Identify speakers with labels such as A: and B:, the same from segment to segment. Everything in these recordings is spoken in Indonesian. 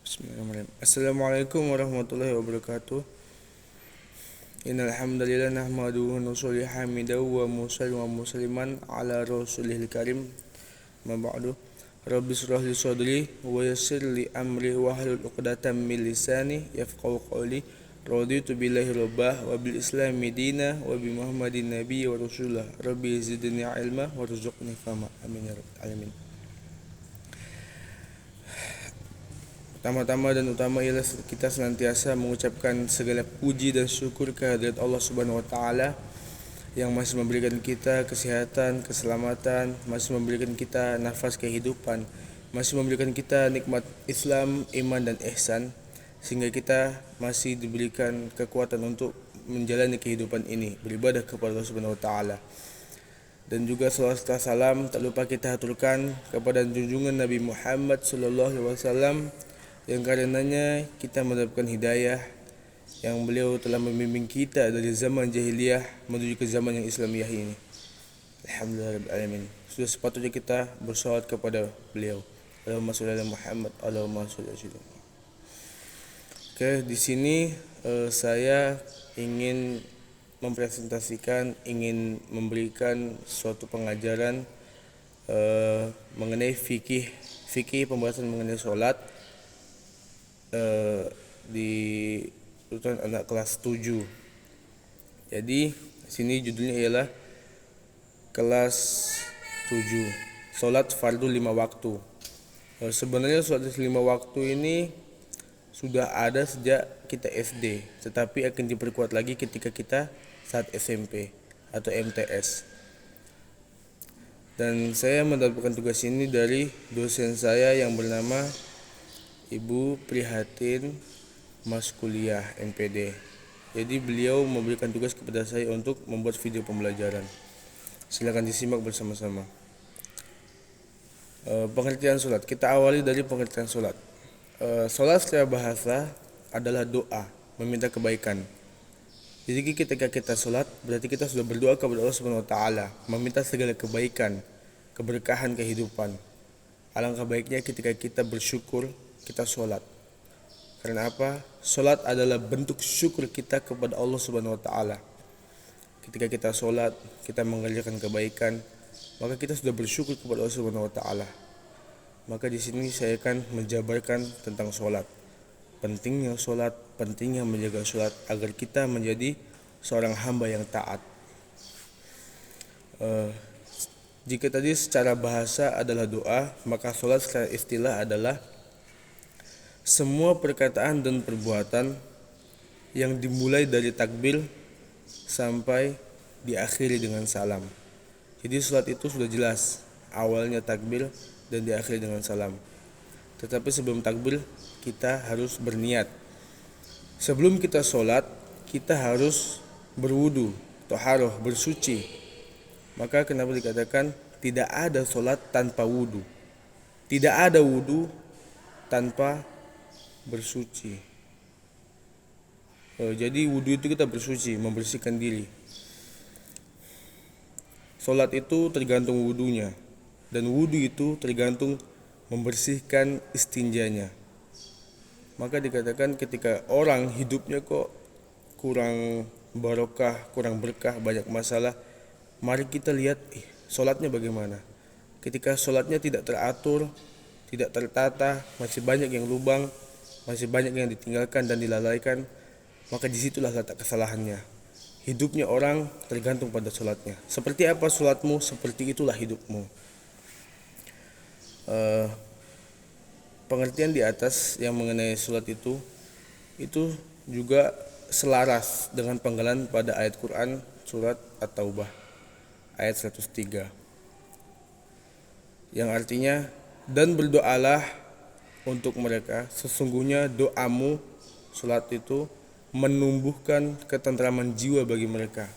A: Bismillahirrahmanirrahim. Assalamualaikum warahmatullahi wabarakatuh. Innal hamdalillah nahmaduhu wa nusalli hamidahu wa musallim wa musliman ala rasulihil karim. Ma ba'du. Rabbi shrah li sadri wa yassir li amri wa hlul 'uqdatam min lisani yafqahu qawli. Raditu billahi rabbah wa bil islami dina wa bi muhammadin nabiy wa rasulullah. Rabbi zidni ilma warzuqni fahma. Amin ya rabbal alamin. Pertama-tama dan utama ialah kita senantiasa mengucapkan segala puji dan syukur kehadirat Allah Subhanahu wa taala yang masih memberikan kita kesehatan, keselamatan, masih memberikan kita nafas kehidupan, masih memberikan kita nikmat Islam, iman dan ihsan, sehingga kita masih diberikan kekuatan untuk menjalani kehidupan ini, beribadah kepada Allah Subhanahu wa taala. Dan juga salawat serta salam tak lupa kita haturkan kepada junjungan Nabi Muhammad sallallahu alaihi wasallam yang karenanya kita mendapatkan hidayah yang beliau telah membimbing kita dari zaman jahiliyah menuju ke zaman yang Islamiyah ini. Alhamdulillah alamin. Sudah sepatutnya kita bersalawat kepada beliau. Allahumma shalli ala Muhammad, Allahumma shalli ala Muhammad. Oke, di sini saya ingin mempresentasikan, ingin memberikan suatu pengajaran mengenai fikih pembahasan mengenai sholat di urutan anak kelas 7. Jadi sini judulnya ialah kelas 7 salat fardu 5 waktu. Sebenarnya salat 5 waktu ini sudah ada sejak kita SD, tetapi akan diperkuat lagi ketika kita saat SMP atau MTS. Dan saya mendapatkan tugas ini dari dosen saya yang bernama Ibu Prihatin Mas Kuliah MPD. Jadi beliau memberikan tugas kepada saya untuk membuat video pembelajaran. Silakan disimak bersama-sama. Pengertian sholat. Kita awali dari pengertian sholat. Sholat secara bahasa adalah doa, meminta kebaikan. Jadi ketika kita sholat, berarti kita sudah berdoa kepada Allah Subhanahu Wa Taala, meminta segala kebaikan, keberkahan kehidupan. Alangkah baiknya ketika kita bersyukur, kita sholat. Karena apa? Sholat adalah bentuk syukur kita kepada Allah Subhanahu Wa Taala. Ketika kita sholat, kita mengerjakan kebaikan, maka kita sudah bersyukur kepada Allah Subhanahu Wa Taala. Maka di sini saya akan menjabarkan tentang sholat, pentingnya sholat, pentingnya menjaga sholat agar kita menjadi seorang hamba yang taat. Jika tadi secara bahasa adalah doa, maka sholat secara istilah adalah semua perkataan dan perbuatan yang dimulai dari takbir sampai diakhiri dengan salam. Jadi sholat itu sudah jelas, awalnya takbir dan diakhiri dengan salam. Tetapi sebelum takbir kita harus berniat. Sebelum kita sholat, kita harus berwudu, toharoh, bersuci. Maka kenapa dikatakan tidak ada sholat tanpa wudu, tidak ada wudu tanpa bersuci. Jadi wudu itu kita bersuci, membersihkan diri. Sholat itu tergantung wudunya, dan wudu itu tergantung membersihkan istinjanya. Maka dikatakan ketika orang hidupnya kok kurang barokah, kurang berkah, banyak masalah, mari kita lihat sholatnya bagaimana. Ketika sholatnya tidak teratur, tidak tertata, masih banyak yang lubang, masih banyak yang ditinggalkan dan dilalaikan, maka disitulah letak kesalahannya. Hidupnya orang tergantung pada sholatnya. Seperti apa sholatmu, seperti itulah hidupmu. Pengertian di atas yang mengenai sholat itu juga selaras dengan penggalan pada ayat Quran surat At-Taubah ayat 103 yang artinya, dan berdoalah untuk mereka, sesungguhnya doamu, sholat itu menumbuhkan ketentraman jiwa bagi mereka.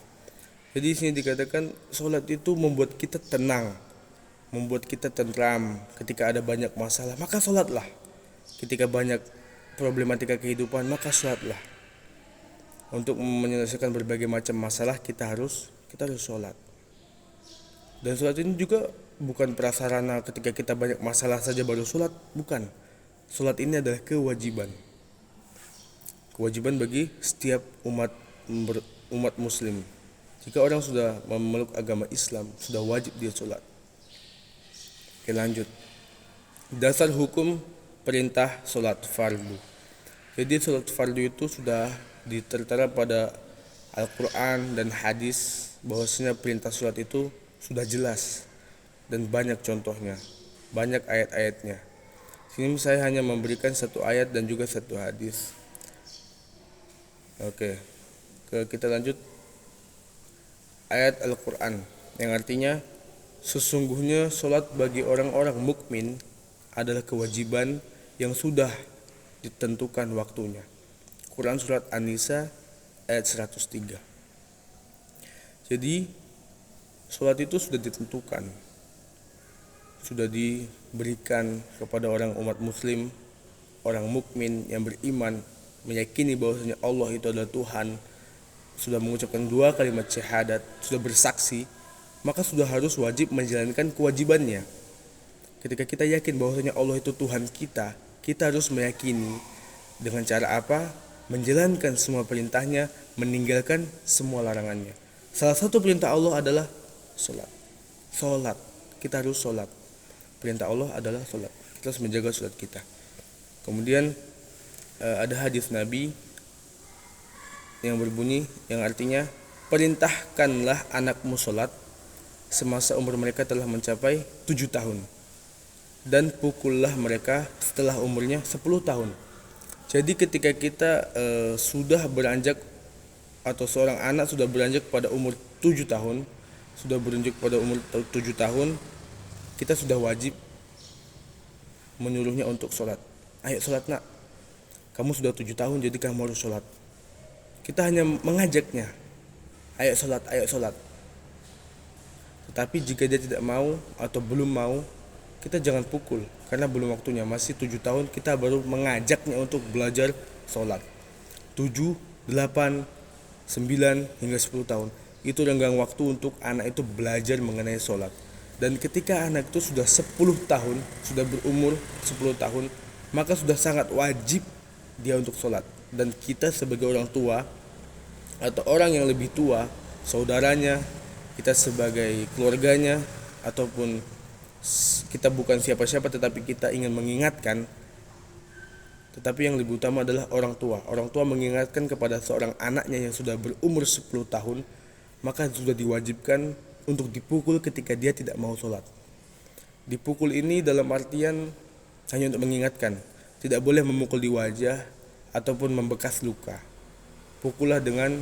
A: Jadi di sini dikatakan sholat itu membuat kita tenang, membuat kita tentram. Ketika ada banyak masalah, maka sholatlah. Ketika banyak problematika kehidupan, maka sholatlah. Untuk menyelesaikan berbagai macam masalah kita harus sholat. Dan sholat ini juga bukan prasarana ketika kita banyak masalah saja baru sholat, bukan. Salat ini adalah kewajiban. Kewajiban bagi setiap umat muslim. Jika orang sudah memeluk agama Islam, sudah wajib dia salat. Oke, lanjut. Dasar hukum perintah salat fardu. Jadi salat fardu itu sudah tertera pada Al-Quran dan hadis, bahwasanya perintah salat itu sudah jelas dan banyak contohnya, banyak ayat-ayatnya. Sini saya hanya memberikan satu ayat dan juga satu hadis. Oke, kita lanjut. Ayat Al-Quran yang artinya, sesungguhnya solat bagi orang-orang mukmin adalah kewajiban yang sudah ditentukan waktunya. Quran surat An-Nisa ayat 103. Jadi solat itu sudah ditentukan, sudah diberikan kepada orang umat muslim, orang mukmin yang beriman, meyakini bahwasanya Allah itu adalah Tuhan, sudah mengucapkan 2 kalimat syahadat, sudah bersaksi, maka sudah harus wajib menjalankan kewajibannya. Ketika kita yakin bahwasanya Allah itu Tuhan kita, kita harus meyakini dengan cara apa? Menjalankan semua perintahnya, meninggalkan semua larangannya. Salah satu perintah Allah adalah sholat. Sholat, kita harus sholat. Perintah Allah adalah sholat. Kita harus menjaga sholat kita. Kemudian ada hadis Nabi yang berbunyi, yang artinya, perintahkanlah anakmu sholat semasa umur mereka telah mencapai 7 tahun, dan pukullah mereka setelah umurnya 10 tahun. Jadi ketika kita sudah beranjak, atau seorang anak sudah beranjak pada umur 7 tahun, sudah beranjak pada umur 7 tahun, kita sudah wajib menyuruhnya untuk sholat. Ayo sholat nak, kamu sudah 7 tahun jadi kamu harus sholat. Kita hanya mengajaknya, ayo sholat, ayo sholat. Tetapi jika dia tidak mau atau belum mau, kita jangan pukul, karena belum waktunya, masih 7 tahun. Kita baru mengajaknya untuk belajar sholat. 7, 8, 9 hingga 10 tahun itu renggang waktu untuk anak itu belajar mengenai sholat. Dan ketika anak itu sudah 10 tahun, sudah berumur 10 tahun, maka sudah sangat wajib dia untuk sholat. Dan kita sebagai orang tua atau orang yang lebih tua, saudaranya, kita sebagai keluarganya, ataupun kita bukan siapa-siapa tetapi kita ingin mengingatkan. Tetapi yang lebih utama adalah orang tua. Orang tua mengingatkan kepada seorang anaknya yang sudah berumur 10 tahun, maka sudah diwajibkan untuk dipukul ketika dia tidak mau sholat. Dipukul ini dalam artian hanya untuk mengingatkan, tidak boleh memukul di wajah ataupun membekas luka. Pukullah dengan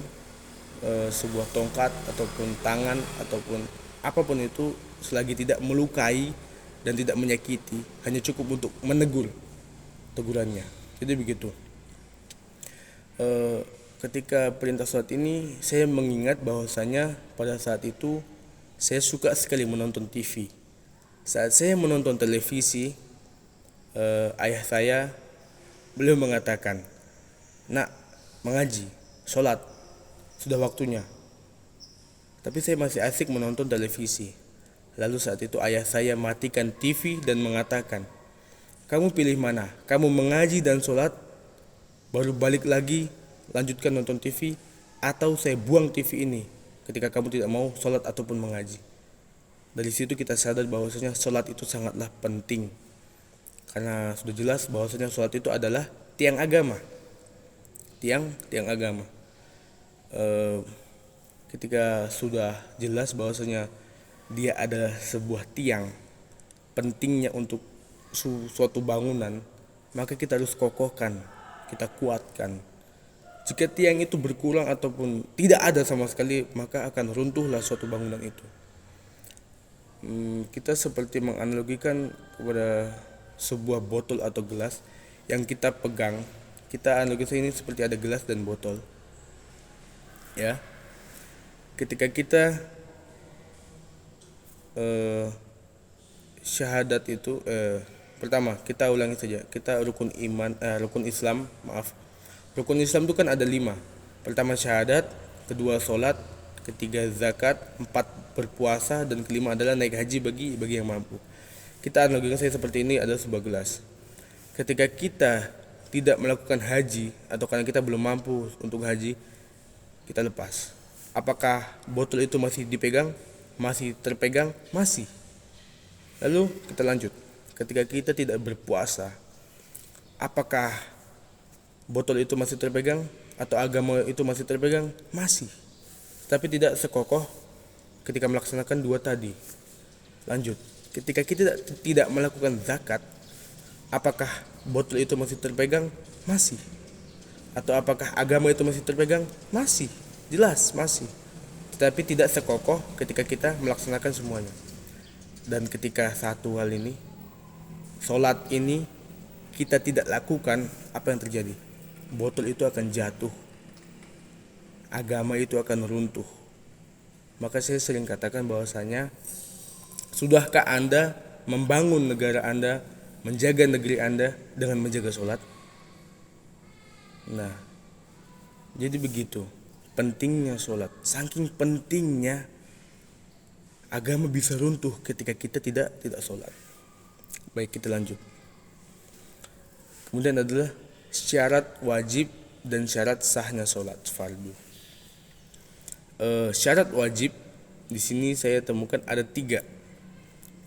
A: sebuah tongkat ataupun tangan ataupun apapun itu, selagi tidak melukai dan tidak menyakiti, hanya cukup untuk menegur, tegurannya. Jadi begitu. Ketika perintah sholat ini, saya mengingat bahwasanya pada saat itu saya suka sekali menonton TV. Saat saya menonton televisi, ayah saya, beliau mengatakan, nak, mengaji, sholat, sudah waktunya. Tapi saya masih asik menonton televisi. Lalu saat itu ayah saya matikan TV dan mengatakan, kamu pilih mana? Kamu mengaji dan sholat, baru balik lagi, lanjutkan nonton TV, atau saya buang TV ini ketika kamu tidak mau sholat ataupun mengaji. Dari situ kita sadar bahwasanya sholat itu sangatlah penting. Karena sudah jelas bahwasanya sholat itu adalah tiang agama. Tiang agama. Ketika sudah jelas bahwasanya dia adalah sebuah tiang, pentingnya untuk suatu bangunan, maka kita harus kokohkan, kita kuatkan. Jika tiang itu berkurang ataupun tidak ada sama sekali, maka akan runtuhlah suatu bangunan itu. Kita seperti menganalogikan kepada sebuah botol atau gelas yang kita pegang. Kita analogikan ini seperti ada gelas dan botol. Ya, ketika kita syahadat itu pertama kita ulangi saja, kita rukun Islam, rukun Islam itu kan ada 5. Pertama syahadat, kedua sholat, ketiga zakat, 4 berpuasa, dan kelima adalah naik haji bagi yang mampu. Kita analogikan saya seperti ini adalah sebuah gelas. ketika kita tidak melakukan haji atau karena kita belum mampu untuk haji, kita lepas. Apakah botol itu masih dipegang? Masih terpegang? Masih. Lalu kita lanjut. Ketika kita tidak berpuasa, apakah botol itu masih terpegang atau agama itu masih terpegang? Masih. Tapi tidak sekokoh ketika melaksanakan dua tadi. Lanjut. Ketika kita tidak melakukan zakat, apakah botol itu masih terpegang? Masih. Atau apakah agama itu masih terpegang? Masih. Jelas masih. Tetapi tidak sekokoh ketika kita melaksanakan semuanya. Dan ketika satu hal ini, sholat ini kita tidak lakukan, apa yang terjadi? Botol itu akan jatuh, agama itu akan runtuh. Maka saya sering katakan bahwasanya, sudahkah Anda membangun negara Anda, menjaga negeri Anda dengan menjaga sholat? Nah, jadi begitu pentingnya sholat. Saking pentingnya, agama bisa runtuh ketika kita tidak sholat. Baik, kita lanjut. Kemudian adalah syarat wajib dan syarat sahnya sholat fardu. Syarat wajib di sini saya temukan ada 3.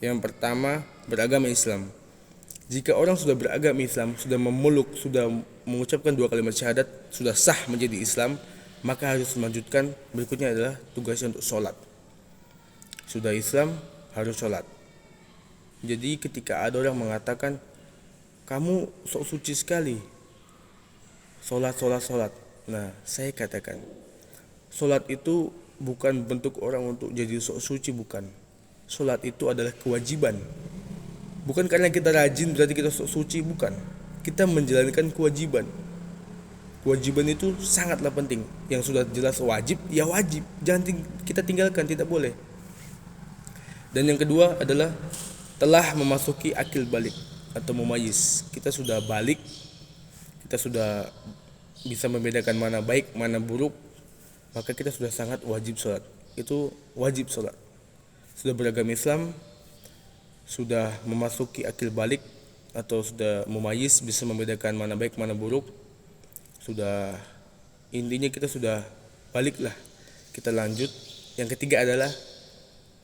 A: Yang pertama, beragama Islam. Jika orang sudah beragama Islam, sudah memeluk, sudah mengucapkan 2 kalimat syahadat, sudah sah menjadi Islam, maka harus melanjutkan. Berikutnya adalah tugasnya untuk sholat. Sudah Islam, harus sholat. Jadi ketika ada orang mengatakan, kamu sok suci sekali, sholat. Nah, saya katakan, sholat itu bukan bentuk orang untuk jadi sok suci, bukan. Sholat itu adalah kewajiban. Bukan karena kita rajin berarti kita sok suci, bukan. Kita menjalankan kewajiban. Kewajiban itu sangatlah penting. Yang sudah jelas wajib, ya wajib. Jangan kita tinggalkan, tidak boleh. Dan yang kedua adalah telah memasuki akil balik atau mumayyiz. Kita sudah balik, kita sudah bisa membedakan mana baik, mana buruk, maka kita sudah sangat wajib sholat. Itu wajib sholat. Sudah beragama Islam, sudah memasuki akil balik atau sudah mumayyiz, bisa membedakan mana baik, mana buruk. Sudah, intinya kita sudah balik lah. Kita lanjut. Yang ketiga adalah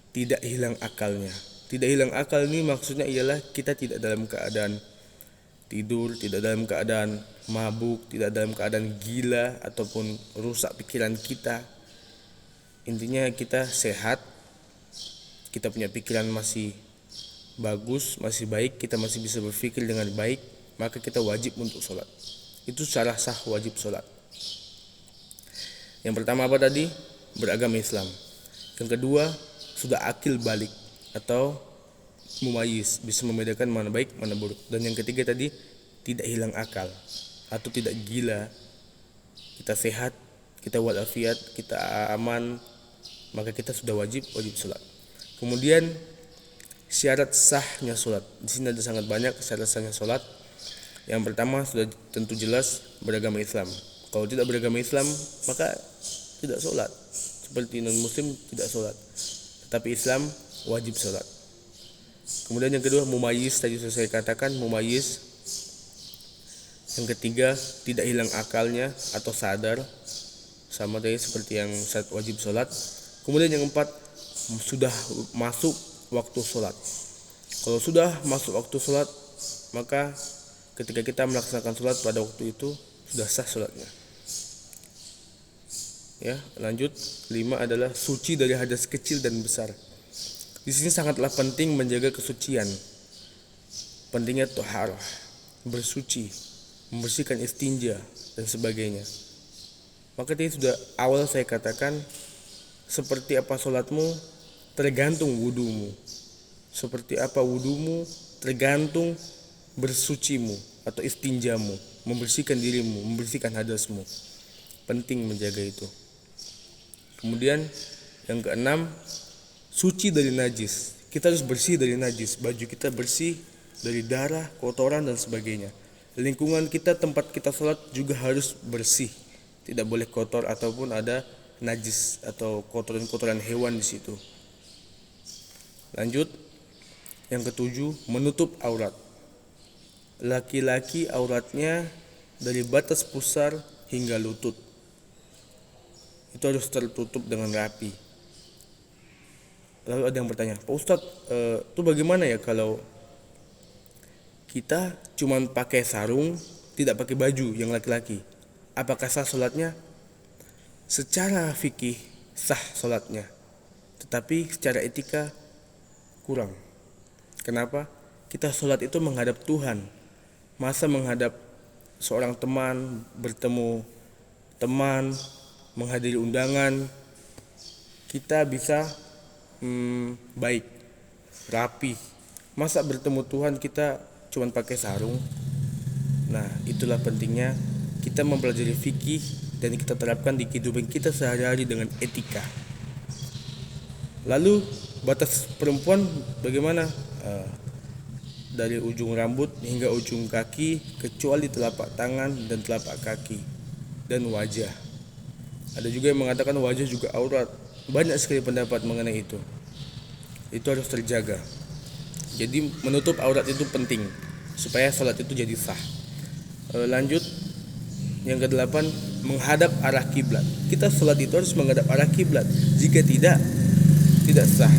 A: tidak hilang akalnya. Tidak hilang akal ini maksudnya ialah kita tidak dalam keadaan tidur, tidak dalam keadaan mabuk, tidak dalam keadaan gila ataupun rusak pikiran kita. Intinya kita sehat, kita punya pikiran masih bagus, masih baik, kita masih bisa berpikir dengan baik, maka kita wajib untuk sholat. Itu secara sah wajib sholat. Yang pertama apa tadi? Beragama Islam. Yang kedua, sudah akil balik atau mumayyiz, bisa membedakan mana baik, mana buruk. Dan yang ketiga tadi, tidak hilang akal atau tidak gila. Kita sehat, kita walafiat, kita aman, maka kita sudah wajib sholat. Kemudian syarat sahnya sholat. Di sini ada sangat banyak syarat sahnya sholat. Yang pertama sudah tentu jelas beragama Islam. Kalau tidak beragama Islam, maka tidak sholat. Seperti non muslim tidak sholat. Tetapi Islam wajib sholat. Kemudian yang kedua mumayyiz, tadi sudah saya katakan mumayyiz. Yang ketiga tidak hilang akalnya atau sadar, sama tadi seperti yang wajib sholat. Kemudian yang keempat, sudah masuk waktu sholat. Kalau sudah masuk waktu sholat, maka ketika kita melaksanakan sholat pada waktu itu sudah sah sholatnya. Ya, lanjut. 5 adalah suci dari hadas kecil dan besar. Di sini sangatlah penting menjaga kesucian. Pentingnya thaharah, bersuci, membersihkan istinja dan sebagainya. Maka tadi sudah awal saya katakan, seperti apa sholatmu tergantung wudumu. Seperti apa wudumu tergantung bersucimu atau istinjamu, membersihkan dirimu, membersihkan hadasmu. Penting menjaga itu. Kemudian yang keenam, suci dari najis. Kita harus bersih dari najis. Baju kita bersih dari darah, kotoran dan sebagainya. Lingkungan kita, tempat kita sholat juga harus bersih. Tidak boleh kotor ataupun ada najis atau kotoran-kotoran hewan di situ. Lanjut. Yang ketujuh, menutup aurat. laki-laki auratnya dari batas pusar hingga lutut. Itu harus tertutup dengan rapi. Lalu ada yang bertanya, Pak Ustadz, itu bagaimana ya kalau kita cuma pakai sarung, tidak pakai baju yang laki-laki? Apakah sah sholatnya? Secara fikih sah sholatnya, tetapi secara etika kurang. Kenapa? Kita sholat itu menghadap Tuhan. Masa menghadap seorang teman, bertemu teman, menghadiri undangan, kita bisa baik, rapi. Masa bertemu Tuhan kita cuma pakai sarung? Nah, itulah pentingnya kita mempelajari fikih dan kita terapkan di kehidupan kita sehari-hari dengan etika. Lalu batas perempuan bagaimana? Dari ujung rambut hingga ujung kaki kecuali telapak tangan dan telapak kaki dan wajah. Ada juga yang mengatakan wajah juga aurat. Banyak sekali pendapat mengenai itu. Itu harus terjaga. Jadi menutup aurat itu penting supaya sholat itu jadi sah. Lanjut yang ke-8, menghadap arah kiblat. Kita sholat itu harus menghadap arah kiblat. Jika tidak sah.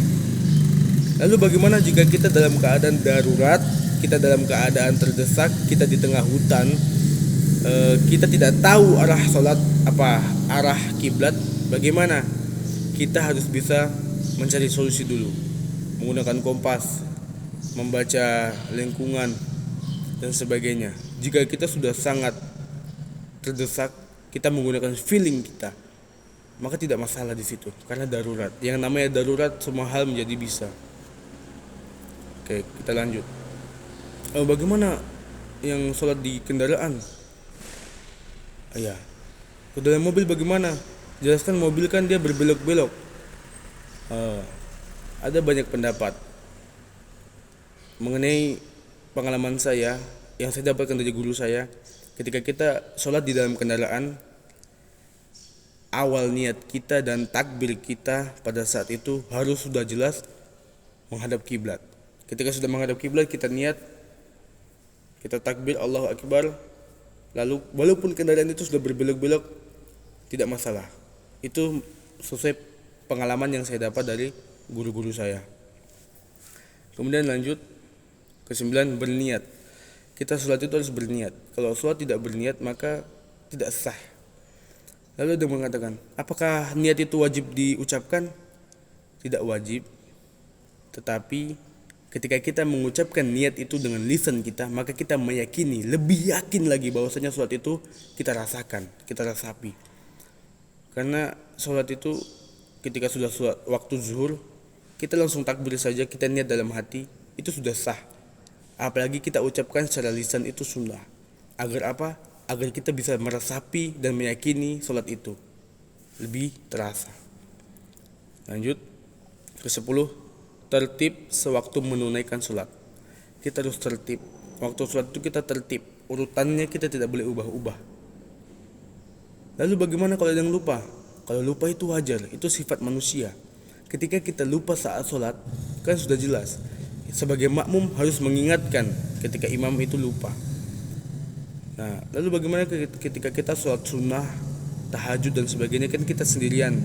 A: Lalu bagaimana jika kita dalam keadaan darurat, kita dalam keadaan terdesak, kita di tengah hutan, kita tidak tahu arah sholat arah kiblat, bagaimana? Kita harus bisa mencari solusi dulu, menggunakan kompas, membaca lingkungan dan sebagainya. Jika kita sudah sangat terdesak, kita menggunakan feeling kita, maka tidak masalah di situ, karena darurat. Yang namanya darurat semua hal menjadi bisa. Oke, kita lanjut. Bagaimana yang sholat di kendaraan? Ya, ke dalam mobil bagaimana? Jelaskan, mobil kan dia berbelok-belok. Ada banyak pendapat mengenai pengalaman saya yang saya dapatkan dari guru saya. Ketika kita sholat di dalam kendaraan, awal niat kita dan takbir kita pada saat itu harus sudah jelas menghadap kiblat. Ketika sudah menghadap kiblat, kita niat, kita takbir Allahu Akbar. Lalu walaupun kendaraan itu sudah berbelok-belok, tidak masalah. Itu sesuai pengalaman yang saya dapat dari guru-guru saya. Kemudian lanjut ke-9, berniat. Kita sholat itu harus berniat. Kalau sholat tidak berniat maka tidak sah. Lalu ada yang mengatakan, apakah niat itu wajib diucapkan? Tidak wajib. Tetapi ketika kita mengucapkan niat itu dengan lisan kita, maka kita meyakini, lebih yakin lagi bahwasanya sholat itu kita rasakan, kita rasapi. Karena sholat itu ketika sudah sholat waktu zuhur, kita langsung takbir saja, kita niat dalam hati, itu sudah sah. Apalagi kita ucapkan secara lisan, itu sunnah. Agar apa? Agar kita bisa meresapi dan meyakini sholat itu lebih terasa. Lanjut ke-10, tertib sewaktu menunaikan sholat. Kita harus tertib. Waktu sholat itu kita tertib, urutannya kita tidak boleh ubah-ubah. Lalu bagaimana kalau ada yang lupa? Kalau lupa itu wajar, itu sifat manusia. Ketika kita lupa saat sholat, kan sudah jelas, sebagai makmum harus mengingatkan ketika imam itu lupa. Nah, lalu bagaimana ketika kita sholat sunnah, tahajud dan sebagainya, kan kita sendirian.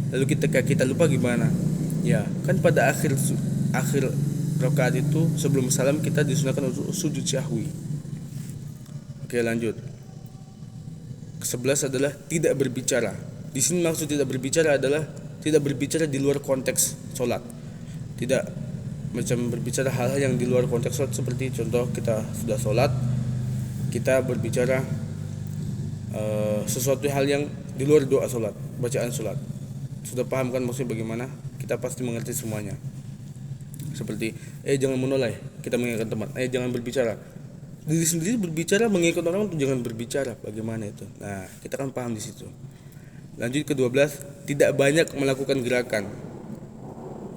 A: Lalu ketika kita lupa gimana? Ya, kan pada akhir rakaat itu sebelum salam kita disunahkan untuk sujud syahwi. Oke, lanjut. Ke-11 adalah tidak berbicara. Di sini maksud tidak berbicara adalah tidak berbicara di luar konteks sholat. Tidak macam berbicara hal-hal yang di luar konteks sholat, seperti contoh kita sudah sholat, kita berbicara sesuatu hal yang di luar doa sholat, bacaan sholat. Sudah paham kan maksudnya bagaimana? Kita pasti mengerti semuanya. Seperti jangan menoleh, kita mengingatkan teman, jangan berbicara. Diri sendiri berbicara, mengingatkan orang untuk jangan berbicara, bagaimana itu? Nah, kita kan paham di situ. Lanjut ke-12, tidak banyak melakukan gerakan.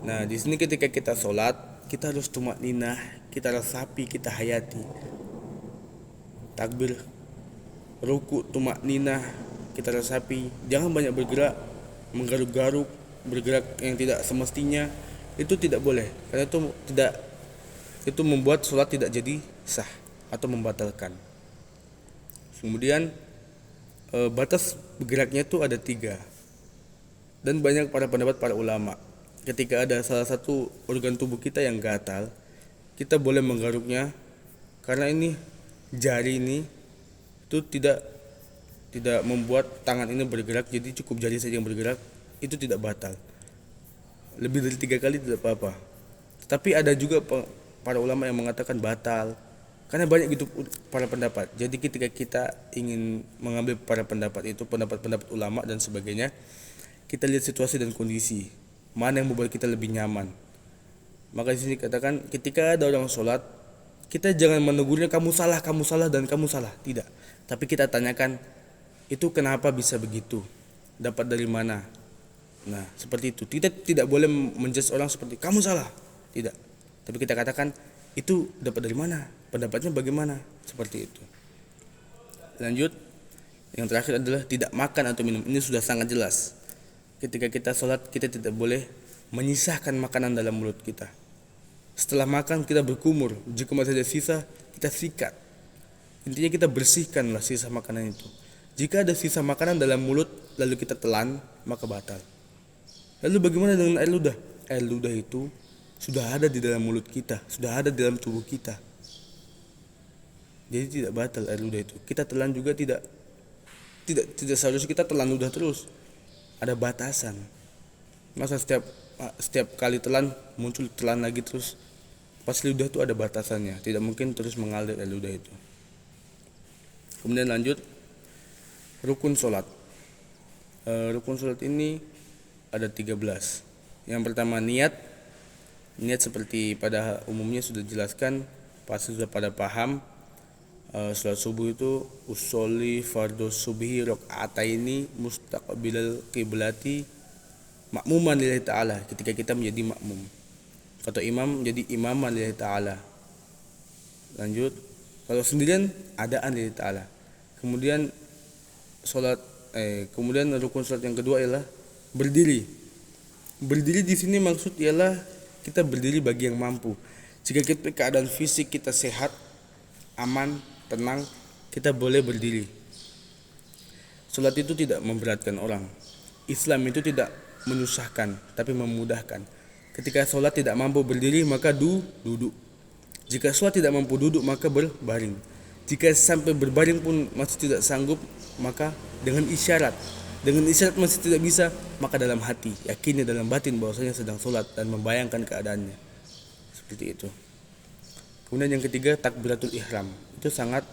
A: Nah, di sini ketika kita sholat, kita harus tumakninah, kita resapi, kita hayati. Takbir, ruku, tumakninah, kita resapi. Jangan banyak bergerak, menggaruk-garuk, bergerak yang tidak semestinya. Itu tidak boleh, karena itu membuat sholat tidak jadi sah. atau membatalkan. Kemudian batas bergeraknya itu ada 3, dan banyak pendapat para ulama. Ketika ada salah satu organ tubuh kita yang gatal, kita boleh menggaruknya, karena ini jari ini itu tidak membuat tangan ini bergerak, jadi cukup jari saja yang bergerak, itu tidak batal. Lebih dari 3 kali tidak apa-apa. Tapi ada juga para ulama yang mengatakan batal, karena banyak gitu para pendapat. Jadi ketika kita ingin mengambil para pendapat itu, pendapat-pendapat ulama dan sebagainya, kita lihat situasi dan kondisi, mana yang membuat kita lebih nyaman. Maka di sini katakan, ketika ada orang sholat, kita jangan menegurnya kamu salah dan kamu salah, tidak. Tapi kita tanyakan, itu kenapa bisa begitu? Dapat dari mana? Nah, seperti itu. Kita tidak boleh menjudge orang seperti kamu salah, tidak. Tapi kita katakan, itu dapat dari mana? Pendapatnya bagaimana? Seperti itu. Lanjut, yang terakhir adalah tidak makan atau minum. Ini sudah sangat jelas. Ketika kita sholat, kita tidak boleh menyisahkan makanan dalam mulut kita. Setelah makan kita berkumur, jika masih ada sisa kita sikat. Intinya kita bersihkanlah sisa makanan itu. Jika ada sisa makanan dalam mulut lalu kita telan, maka batal. Lalu bagaimana dengan air ludah? Air ludah itu sudah ada di dalam mulut kita, sudah ada di dalam tubuh kita. Jadi tidak batal air ludah itu. Kita telan juga tidak seharusnya kita telan ludah terus. Ada batasan. Masa setiap kali telan muncul telan lagi terus? Pas ludah itu ada batasannya. Tidak mungkin terus mengalir air ludah itu. Kemudian lanjut, rukun sholat. Rukun sholat ini ada 13. Yang pertama niat. Niat seperti pada umumnya sudah dijelaskan, pasti sudah pada paham. Sholat subuh itu usolli fardhu subhi rakaataini mustaqbilal qiblati makmuman lillahi ta'ala, ketika kita menjadi makmum atau imam menjadi imaman lillahi ta'ala. Lanjut, kalau sendirian adaan lillahi ta'ala. Kemudian kemudian rukun salat yang kedua ialah berdiri. Berdiri di sini maksud ialah kita berdiri bagi yang mampu. Jika kita keadaan fisik kita sehat, aman, tenang, kita boleh berdiri. Salat itu tidak memberatkan orang. Islam itu tidak menyusahkan, tapi memudahkan. Ketika salat tidak mampu berdiri, maka duduk. Jika salat tidak mampu duduk, maka berbaring. Jika sampai berbaring pun masih tidak sanggup, maka dengan isyarat masih tidak bisa, maka dalam hati, yakini dalam batin bahwasanya sedang salat dan membayangkan keadaannya. Seperti itu. Kemudian yang ketiga, takbiratul ihram. Itu sangat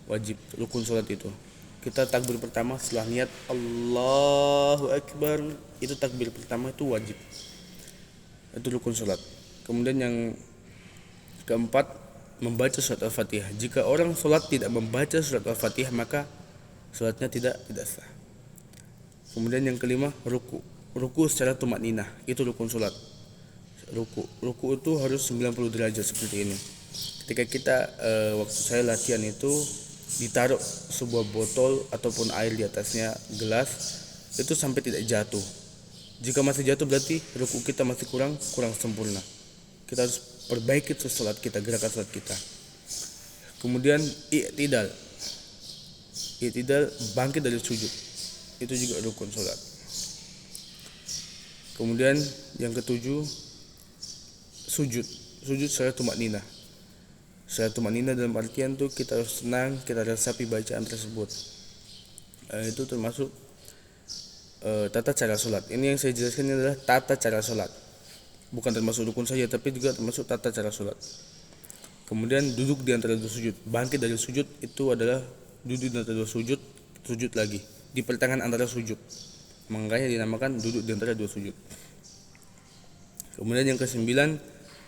A: wajib, rukun salat itu. Kita takbir pertama setelah niat Allahu Akbar, itu takbir pertama itu wajib. Itu rukun salat. Kemudian yang keempat, membaca surat Al-Fatihah. Jika orang salat tidak membaca surat Al-Fatihah, maka salatnya tidak sah. Kemudian yang kelima, ruku secara tumakninah, itu rukun salat. Ruku itu harus 90 derajat seperti ini. Ketika kita waktu saya latihan itu ditaruh sebuah botol ataupun air di atasnya gelas, itu sampai tidak jatuh. Jika masih jatuh berarti ruku kita masih kurang sempurna. Kita harus perbaiki salat kita, gerakan salat kita. Kemudian i'tidal bangkit dari sujud, itu juga rukun salat. Kemudian yang ketujuh, sujud secara tumakninah. Secara tumakninah dalam artian tuh kita harus tenang, kita resapi bacaan tersebut. Itu termasuk tata cara salat. Ini yang saya jelaskan ini adalah tata cara salat. Bukan termasuk rukun saja, tapi juga termasuk tata cara salat. Kemudian duduk di antara dua sujud. Bangkit dari sujud itu adalah duduk di antara dua sujud lagi di pertengahan antara sujud. Makanya dinamakan duduk di antara dua sujud. Kemudian yang kesembilan,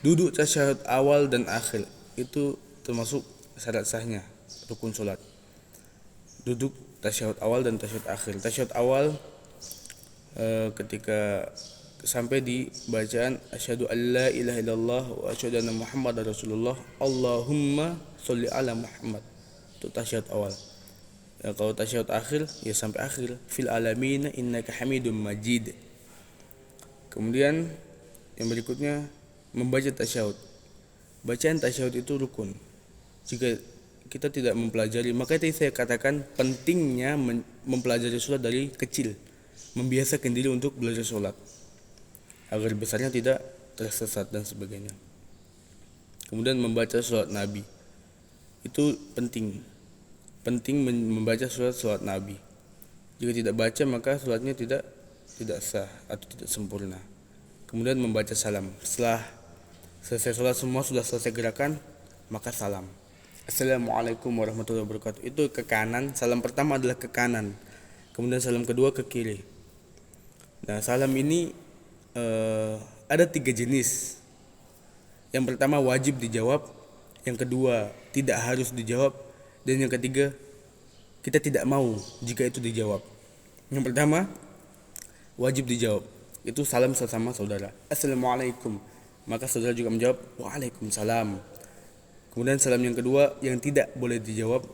A: duduk tasyahud awal dan akhir. Itu termasuk syarat sahnya rukun salat. Duduk tasyahud awal dan tasyahud akhir. Tasyahud awal ketika sampai di bacaan asyhadu alla ilaha illallah wa asyhadu anna muhammadar rasulullah Allahumma sholli ala Muhammad. Itu tasyahud awal. Ya, kalau tasyahud akhir ya sampai akhir, fil alamin innaka hamidum majid. Kemudian yang berikutnya membaca tasyahud. Bacaan tasyahud itu rukun. jika kita tidak mempelajari. Makanya tadi saya katakan pentingnya mempelajari sholat dari kecil, membiasakan diri untuk belajar sholat agar besarnya tidak tersesat dan sebagainya. Kemudian membaca sholat Nabi itu penting membaca sholat Nabi. Jika tidak baca maka sholatnya tidak sah atau tidak sempurna. Kemudian membaca salam setelah selesai sholat, semua sudah selesai gerakan, maka salam. Assalamualaikum warahmatullahi wabarakatuh. Itu ke kanan. Salam pertama adalah ke kanan. Kemudian salam kedua ke kiri. Nah, salam ini ada 3 jenis. Yang pertama wajib dijawab, yang kedua tidak harus dijawab, dan yang ketiga kita tidak mau jika itu dijawab. Yang pertama wajib dijawab. Itu salam sesama saudara. Assalamualaikum. Maka saudara juga menjawab waalaikumsalam. Kemudian salam yang kedua yang tidak boleh dijawab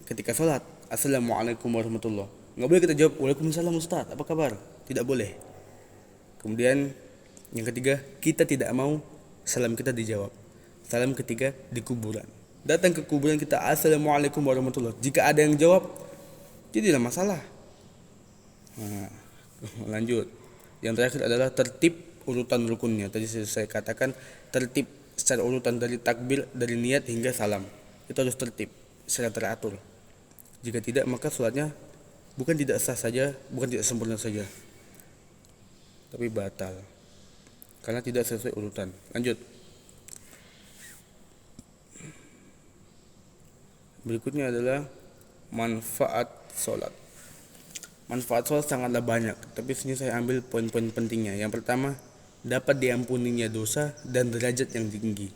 A: ketika sholat. Assalamualaikum warahmatullahi. Nggak boleh kita jawab waalaikumsalam Ustaz, apa kabar? Tidak boleh. Kemudian yang ketiga, kita tidak mau salam kita dijawab. Salam ketiga di kuburan. Datang ke kuburan kita assalamualaikum warahmatullahi. Jika ada yang jawab, tidak masalah. Nah, lanjut. Yang terakhir adalah tertib urutan rukunnya. Tadi saya katakan tertib secara urutan dari takbir, dari niat hingga salam. Itu harus tertib, secara teratur. Jika tidak maka sholatnya bukan tidak sah saja, bukan tidak sempurna saja, tapi batal karena tidak sesuai urutan. Lanjut. Berikutnya adalah manfaat sholat. Manfaat sholat sangatlah banyak, tapi sini saya ambil poin-poin pentingnya. Yang pertama, dapat diampuninya dosa dan derajat yang tinggi.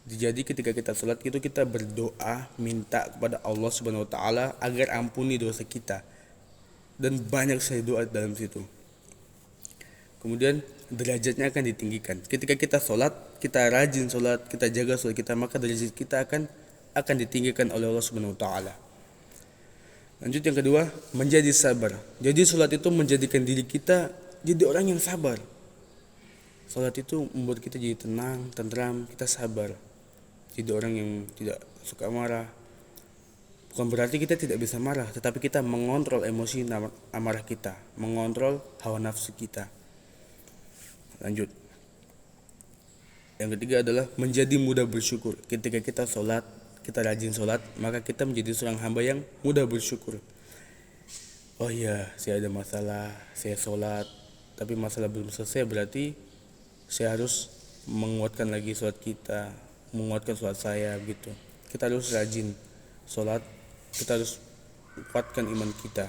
A: Jadi ketika kita sholat itu kita berdoa minta kepada Allah Subhanahu Wa Taala agar ampuni dosa kita, dan banyak saya doa dalam situ. Kemudian derajatnya akan ditinggikan. Ketika kita sholat, kita rajin sholat, kita jaga sholat kita, maka derajat kita akan ditinggikan oleh Allah Subhanahu Wa Taala. Lanjut yang kedua, menjadi sabar. Jadi sholat itu menjadikan diri kita jadi orang yang sabar. Sholat itu membuat kita jadi tenang, tentram, kita sabar. Jadi orang yang tidak suka marah. Bukan berarti kita tidak bisa marah, tetapi kita mengontrol emosi amarah kita, mengontrol hawa nafsu kita. Lanjut. Yang ketiga adalah menjadi mudah bersyukur. Ketika kita sholat, kita rajin sholat, maka kita menjadi seorang hamba yang mudah bersyukur. Oh iya, saya ada masalah, saya sholat, tapi masalah belum selesai, berarti saya harus menguatkan lagi sholat kita, menguatkan sholat saya gitu. Kita harus rajin sholat, kita harus kuatkan iman kita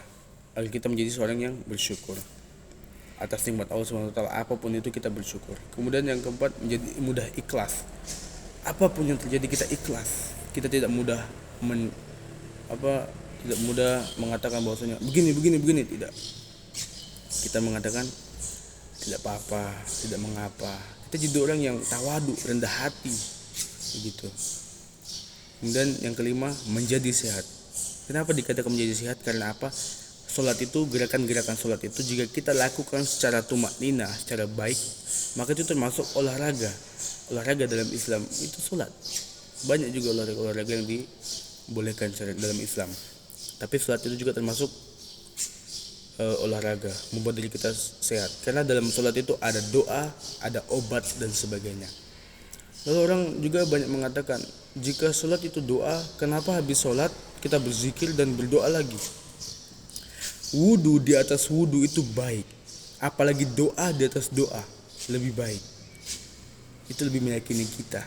A: agar kita menjadi seorang yang bersyukur atas nikmat Allah Subhanahu Wa Taala. Apapun itu kita bersyukur. Kemudian yang keempat, menjadi mudah ikhlas. Apapun yang terjadi kita ikhlas. Kita tidak mudah tidak mudah mengatakan bahwasanya begini tidak. Kita mengatakan tidak apa-apa, tidak mengapa. Kita jadi orang yang tawadu, rendah hati begitu. Kemudian yang kelima, menjadi sehat. Kenapa dikatakan menjadi sehat? Karena apa? Sholat itu, gerakan-gerakan sholat itu jika kita lakukan secara tumakninah, secara baik, maka itu termasuk olahraga. Olahraga dalam Islam itu sholat. Banyak juga olahraga yang dibolehkan dalam Islam. Tapi sholat itu juga termasuk olahraga, membuat diri kita sehat. Karena dalam sholat itu ada doa, ada obat dan sebagainya. Lalu orang juga banyak mengatakan, jika sholat itu doa, kenapa habis sholat kita berzikir dan berdoa lagi? Wudu di atas wudu itu baik, apalagi doa di atas doa lebih baik. Itu lebih meyakini kita.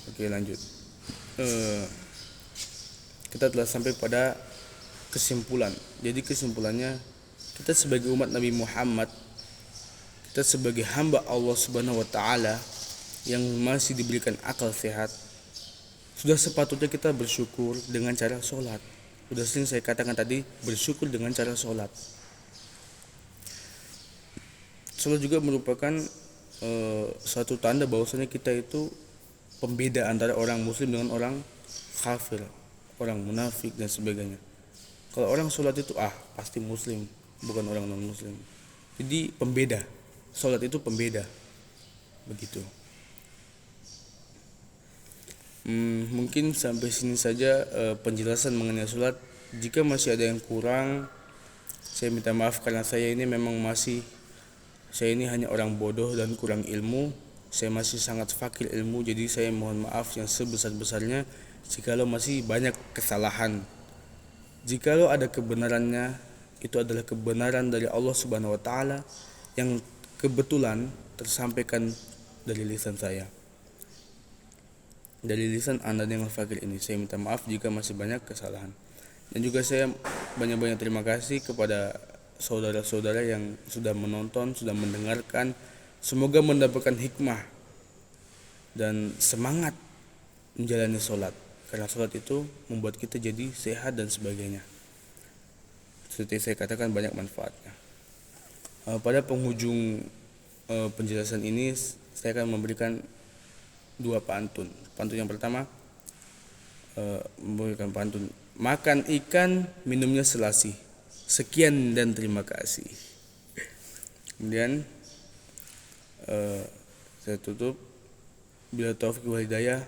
A: Oke, lanjut. Kita telah sampai pada kesimpulan. Jadi kesimpulannya, kita sebagai umat Nabi Muhammad, kita sebagai hamba Allah Subhanahu Wa Taala yang masih diberikan akal sehat, sudah sepatutnya kita bersyukur dengan cara sholat. Sudah sering saya katakan tadi, bersyukur dengan cara sholat. Sholat juga merupakan suatu tanda bahwasanya kita itu pembeda antara orang muslim dengan orang kafir, orang munafik dan sebagainya. Kalau orang sholat itu pasti muslim, bukan orang non muslim. Jadi pembeda, sholat itu pembeda, begitu. Mungkin sampai sini saja penjelasan mengenai sholat. Jika masih ada yang kurang, saya minta maaf karena saya ini hanya orang bodoh dan kurang ilmu. Saya masih sangat fakir ilmu, jadi saya mohon maaf yang sebesar-besarnya jikalau masih banyak kesalahan. Jikalau ada kebenarannya, itu adalah kebenaran dari Allah Subhanahu wa taala yang kebetulan tersampaikan dari lisan saya. Dari lisan Anda yang fakir ini, saya minta maaf jika masih banyak kesalahan. Dan juga saya banyak-banyak terima kasih kepada saudara-saudara yang sudah menonton, sudah mendengarkan. Semoga mendapatkan hikmah dan semangat menjalani sholat, karena sholat itu membuat kita jadi sehat dan sebagainya. Seperti saya katakan, banyak manfaatnya. Pada penghujung penjelasan ini, saya akan memberikan 2 pantun. Pantun yang pertama memberikan pantun, makan ikan minumnya selasi, sekian dan terima kasih. Kemudian saya tutup, bila taufik wal hidayah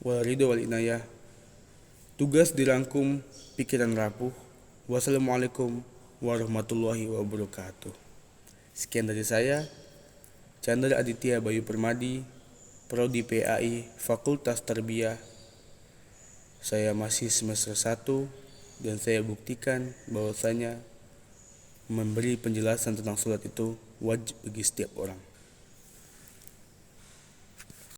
A: wal ridho wal inayah, tugas dirangkum, pikiran rapuh. Wassalamualaikum warahmatullahi wabarakatuh. Sekian dari saya, Chandra Aditya Bayu Permadi, Prodi PAI Fakultas Tarbiyah. Saya masih semester 1 dan saya buktikan bahwasanya memberi penjelasan tentang sholat itu wajib bagi setiap orang.